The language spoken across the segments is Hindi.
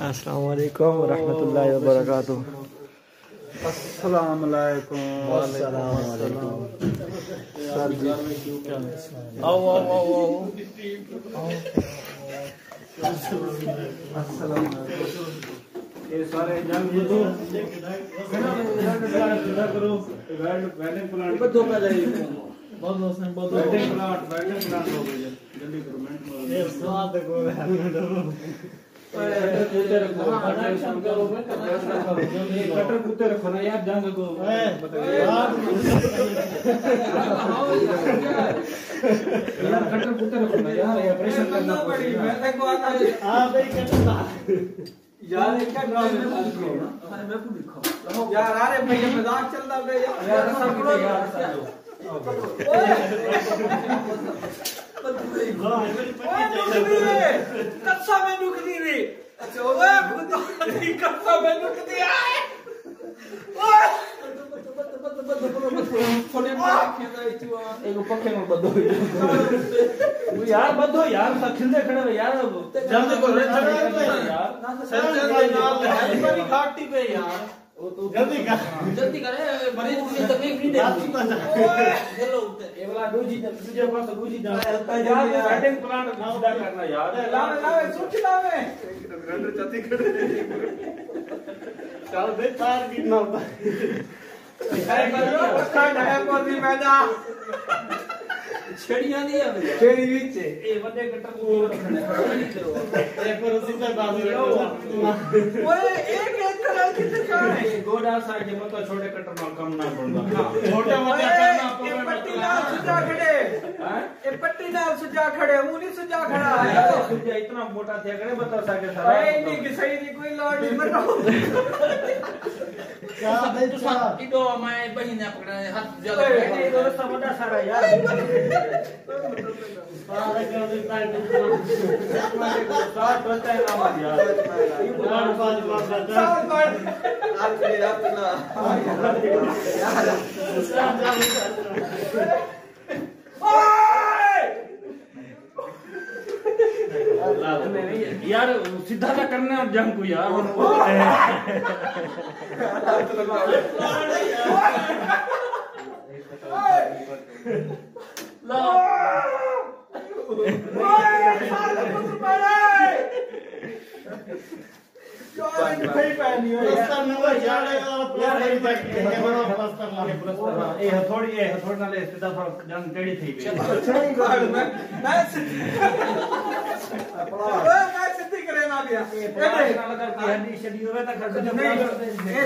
अस्सलाम वालेकुम रहमतुल्लाहि व बरकातुहू। अस्सलाम वालेकुम। सर जी आओ आओ आओ आओ। अस्सलाम ये सारे जंग करो वेडिंग प्लान बदो पहले बहुत दोस्त ने बहुत वेडिंग प्लान हो गई जल्दी करो मिनट ये स्वाद को कटर कुत्ते रखो ना यार जंग को यार कटर कुत्ते रखो ना यार ऑपरेशन करना पड़ेगा मैं देखो आता हां भाई कटर यार इसका ड्रामे में दिखाओ ना अरे मैं को दिखाओ यार अरे भैया मजाक चल रहा है यार पकड़ो यार कच्चा मेनू खदी रे अच्छा ओए खुद कच्चा मेनू खदी आए ओए थोड़े खेदा इचुआ एगो पक्के में बदो यार बदो यार खिंदे खड़े यार जल्दी को रे यार सर दे नाल है बड़ी घाटी पे यार वो तो जल्दी करे मरीज की तकलीफ नहीं दे चलो ये वाला दूजी तुझे पास दूजी जा यार वेडिंग प्लान सीधा करना यार लावे सोच लावे ग्राइंडर चती खड़े चल दे तार गिरना होता है पक्का है पौधी मैदा छड़ियां नहीं है छड़ी बीच ए बड़े कटर को रखने एक पर सीधा बाजू ओए एक कलर कितने का है गोडा साइड में तो छोटे कटर में कम ना पड़ता छोटे मोटे करना ये पट्टी नाल सुजा खड़े हैं ये पट्टी नाल सुजा खड़े वो नहीं सुजा खड़ा है सुजा इतना मोटा थे खड़े बता सके सारा ए नहीं कि सही नहीं कोई लॉर्ड नहीं बताओ क्या बेचा इदो मैं बहिने पकड़ा हाथ ज्यादा नहीं तो सब बड़ा सारा यार सारा क्या होता है साथ होता है ना यार ये बात साथ अपना यार सीधा सा करना और जंग को यार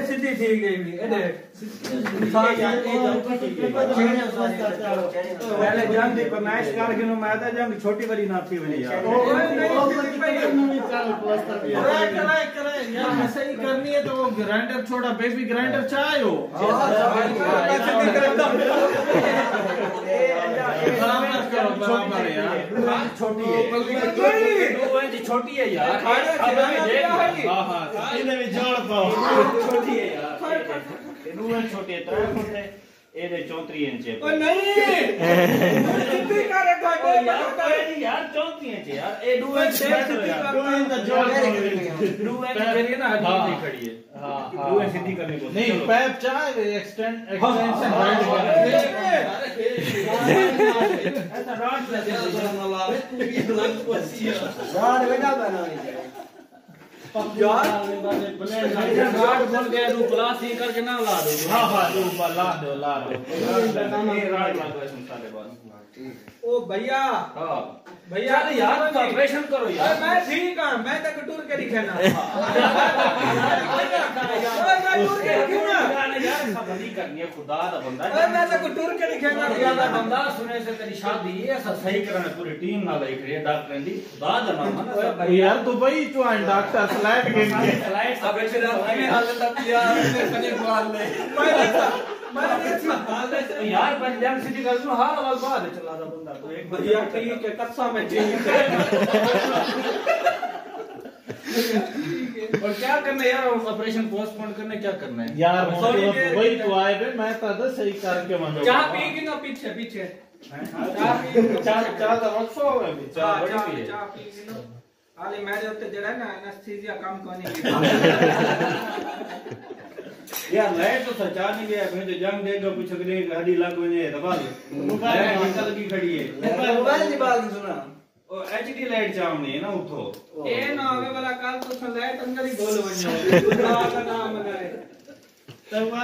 सीधी ठीक है पहले जंग की फरमाइश करके मैं तो जंग छोटी वाली ना थी वाली यार यार सही करनी है तो वो ग्राइंडर छोड़ा बेबी ग्राइंडर चाहे हो छोटी है छोटी है यार छोटी है यार छोटी है ये 34 इंच है नहीं कितनी का रखा है यार 34 इंच यार ये 2 इंच करिए ना हड्डी खड़ी है हां 2 इंच सीधी करने को नहीं पैप चाहे एक्सटेंशन ऐसा रॉड ले दे रॉड बेटा बनानी यार रॉड बोल गया तू क्लास ही करके ना ला दो हां हां तू ला दो ये रॉड लगा सारे बात ओ भैया हां भैया यार ऑपरेशन करो यार मैं ठीक हूं मैं तक टूर के दिखाना मैं टूर के दिखाना यार सब नहीं करनी है खुदा दा बंदा मैं तक टूर के दिखाना ज्यादा बंदा सुने से तेरी शादी है सब सही करना पूरी टीम ना लाई खड़ी डॉक्टर दी खुदा दा नाम ना यार दुबई तो है डॉक्टर फ्लाइट के फ्लाइट सब फिर हमें हालत यार कने बाल ले यार पंजाब सिटी कर दूं हां वाल बाद चला रहा बंदा तो एक भैया कहीं के कच्चा में जी और क्या करना यार ऑपरेशन पोस्टपोन करने क्या करना है यार वही तो आए थे मैं तो सही करके मानो चाह पी के ना पीछे पीछे चाह तो मत सो चाह पी हाले मेरे उत्ते जड़ा ना एनेस्थीसिया काम कोनी यार लाइट तो सचा नहीं गया मैं जो जंग देगा कुछ अगले गाड़ी लाग वने दबा दे मोबाइल निकल की खड़ी है मोबाइल की बात सुना ओ एचडी लाइट चावनी है ना उठो ए ना आवे वाला काल तो लाइट अंदर ही गोल बन जाए का नाम लगाए तब वा